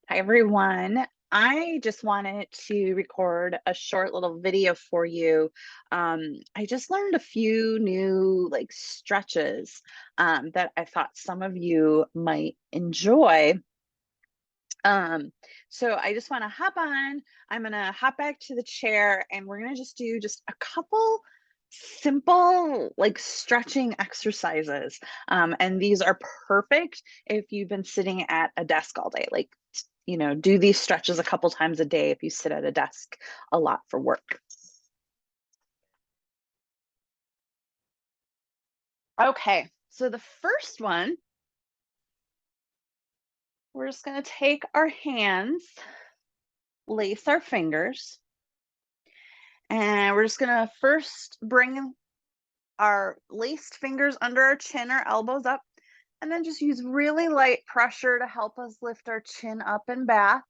Hi, everyone. I just wanted to record a short little video for you. I just learned a few new stretches that I thought some of you might enjoy. Um, so I just want to hop on. I'm gonna hop back to the chair and we're gonna just do just a couple simple stretching exercises. And these are perfect if you've been sitting at a desk all day. Do these stretches a couple times a day if you sit at a desk a lot for work. Okay, so the first one, we're just gonna take our hands, lace our fingers, and we're just gonna first bring our laced fingers under our chin or elbows up, and then just use really light pressure to help us lift our chin up and back,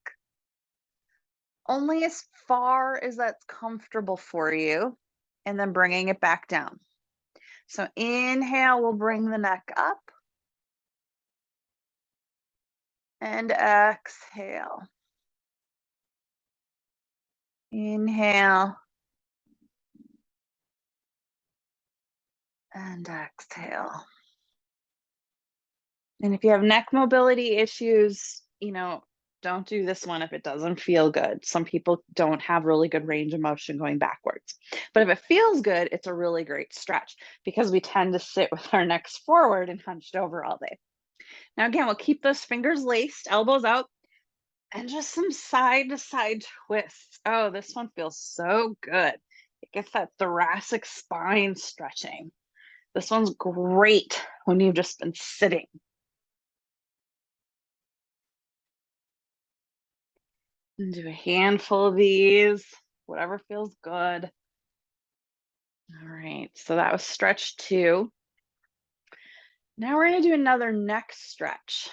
only as far as that's comfortable for you, and then bringing it back down. So inhale, we'll bring the neck up, and exhale. Inhale and exhale. And if you have neck mobility issues, don't do this one if it doesn't feel good. Some people don't have really good range of motion going backwards. But if it feels good, it's a really great stretch because we tend to sit with our necks forward and hunched over all day. Now, again, we'll keep those fingers laced, elbows out, and just some side to side twists. Oh, this one feels so good. It gets that thoracic spine stretching. This one's great when you've just been sitting. And do a handful of these, whatever feels good. All right, so that was stretch 2. Now we're gonna do another neck stretch.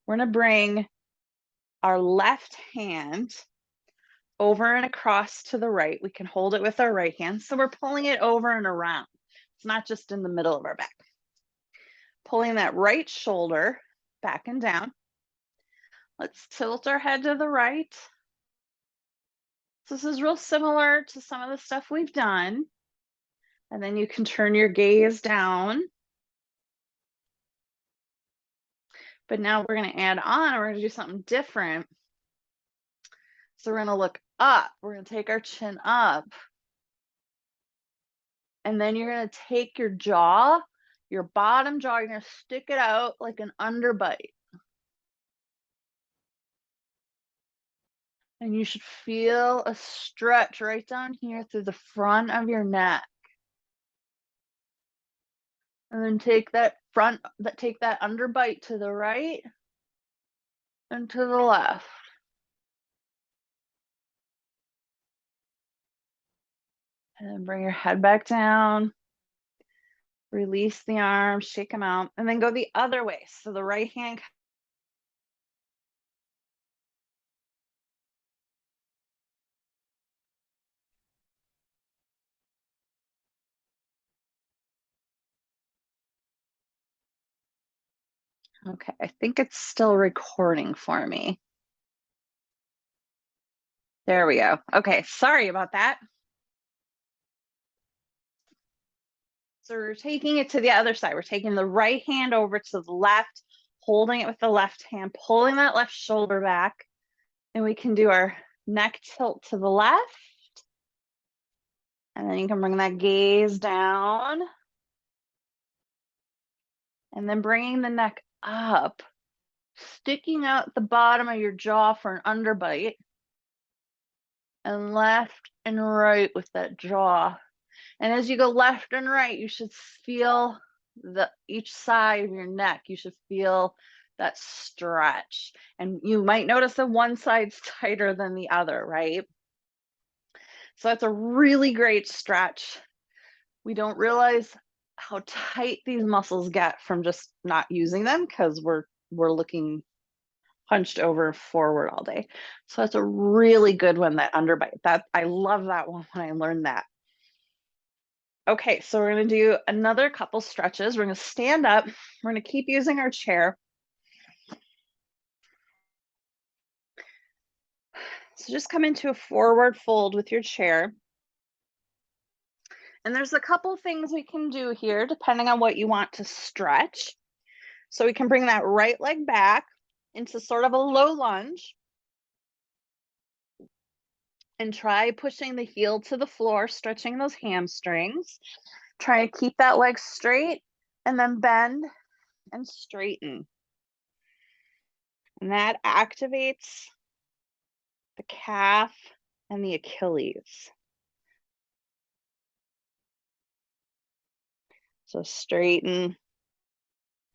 We're gonna bring our left hand over and across to the right. We can hold it with our right hand. So we're pulling it over and around. It's not just in the middle of our back. Pulling that right shoulder back and down. Let's tilt our head to the right. So this is real similar to some of the stuff we've done. And then you can turn your gaze down. But now we're going to add on, we're going to do something different. So we're going to look up. We're going to take our chin up. And then you're going to take your jaw, your bottom jaw, you're going to stick it out like an underbite. And you should feel a stretch right down here through the front of your neck. And then take that underbite to the right and to the left. And then bring your head back down. Release the arms, shake them out, and then go the other way. So the right hand. Okay, I think it's still recording for me. There we go. Okay, sorry about that. So we're taking it to the other side. We're taking the right hand over to the left, holding it with the left hand, pulling that left shoulder back. And we can do our neck tilt to the left. And then you can bring that gaze down. And then bringing the neck up, sticking out the bottom of your jaw for an underbite. And left and right with that jaw. And as you go left and right, you should feel each side of your neck. You should feel that stretch. And you might notice that one side's tighter than the other, right? So that's a really great stretch. We don't realize how tight these muscles get from just not using them because we're looking hunched over forward all day. So that's a really good one, that underbite. That I love that one when I learned that. Okay, so we're going to do another couple stretches. We're going to stand up. We're going to keep using our chair. So just come into a forward fold with your chair. And there's a couple things we can do here depending on what you want to stretch. So we can bring that right leg back into sort of a low lunge and try pushing the heel to the floor, stretching those hamstrings. Try to keep that leg straight and then bend and straighten. And that activates the calf and the Achilles. So straighten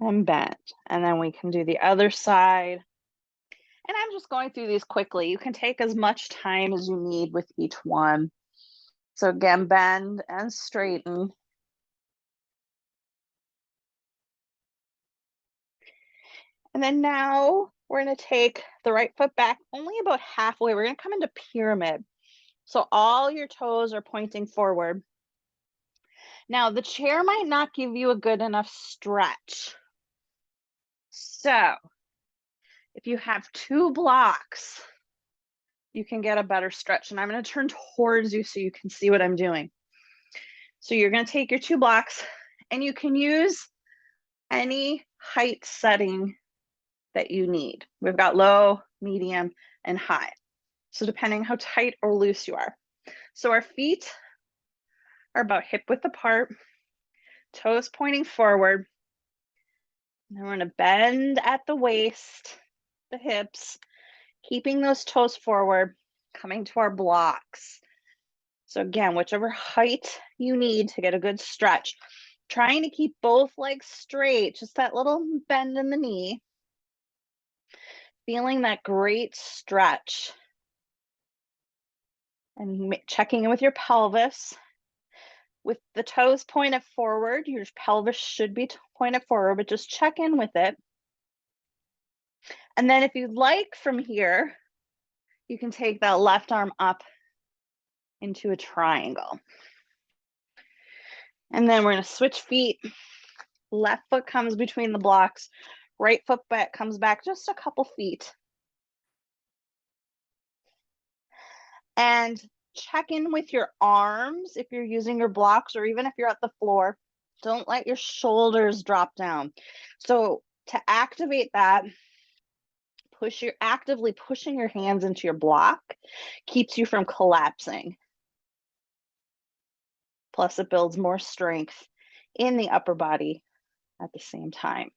and bend. And then we can do the other side. And I'm just going through these quickly. You can take as much time as you need with each one. So again, bend and straighten. And then now we're going to take the right foot back only about halfway. We're going to come into pyramid. So all your toes are pointing forward. Now the chair might not give you a good enough stretch. So if you have 2 blocks, you can get a better stretch. And I'm going to turn towards you so you can see what I'm doing. So you're going to take your 2 blocks and you can use any height setting that you need. We've got low, medium, and high. So depending how tight or loose you are. So our feet are about hip width apart, toes pointing forward. And then we're going to bend at the waist, the hips, keeping those toes forward, coming to our blocks. So again, whichever height you need to get a good stretch, trying to keep both legs straight, just that little bend in the knee, feeling that great stretch and checking in with your pelvis. With the toes pointed forward, your pelvis should be pointed forward, but just check in with it. And then if you'd like from here, you can take that left arm up into a triangle. And then we're going to switch feet. Left foot comes between the blocks. Right foot back comes back just a couple feet. And check in with your arms if you're using your blocks or even if you're at the floor. Don't let your shoulders drop down. So to activate that, you're actively pushing your hands into your block, keeps you from collapsing. Plus it builds more strength in the upper body at the same time.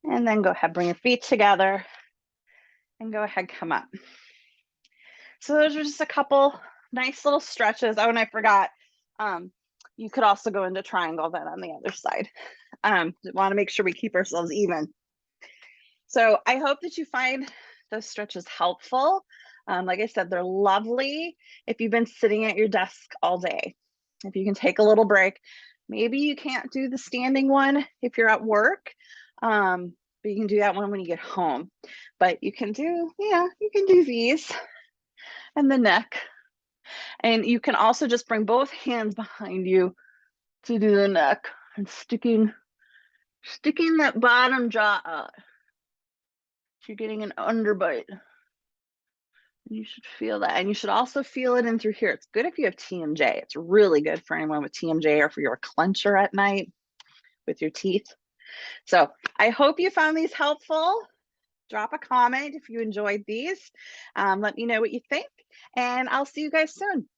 And then go ahead, bring your feet together and go ahead, come up. So those are just a couple nice little stretches. Oh, and I forgot, you could also go into triangle then on the other side. Want to make sure we keep ourselves even. So I hope that you find those stretches helpful. Like I said, they're lovely if you've been sitting at your desk all day. If you can take a little break, maybe you can't do the standing one if you're at work, but you can do that one when you get home. But you can do, you can do these and the neck. And you can also just bring both hands behind you to do the neck and sticking that bottom jaw out. You're getting an underbite. You should feel that. And you should also feel it in through here. It's good if you have TMJ. It's really good for anyone with TMJ or for your clencher at night with your teeth. So I hope you found these helpful. Drop a comment if you enjoyed these. Let me know what you think, and I'll see you guys soon.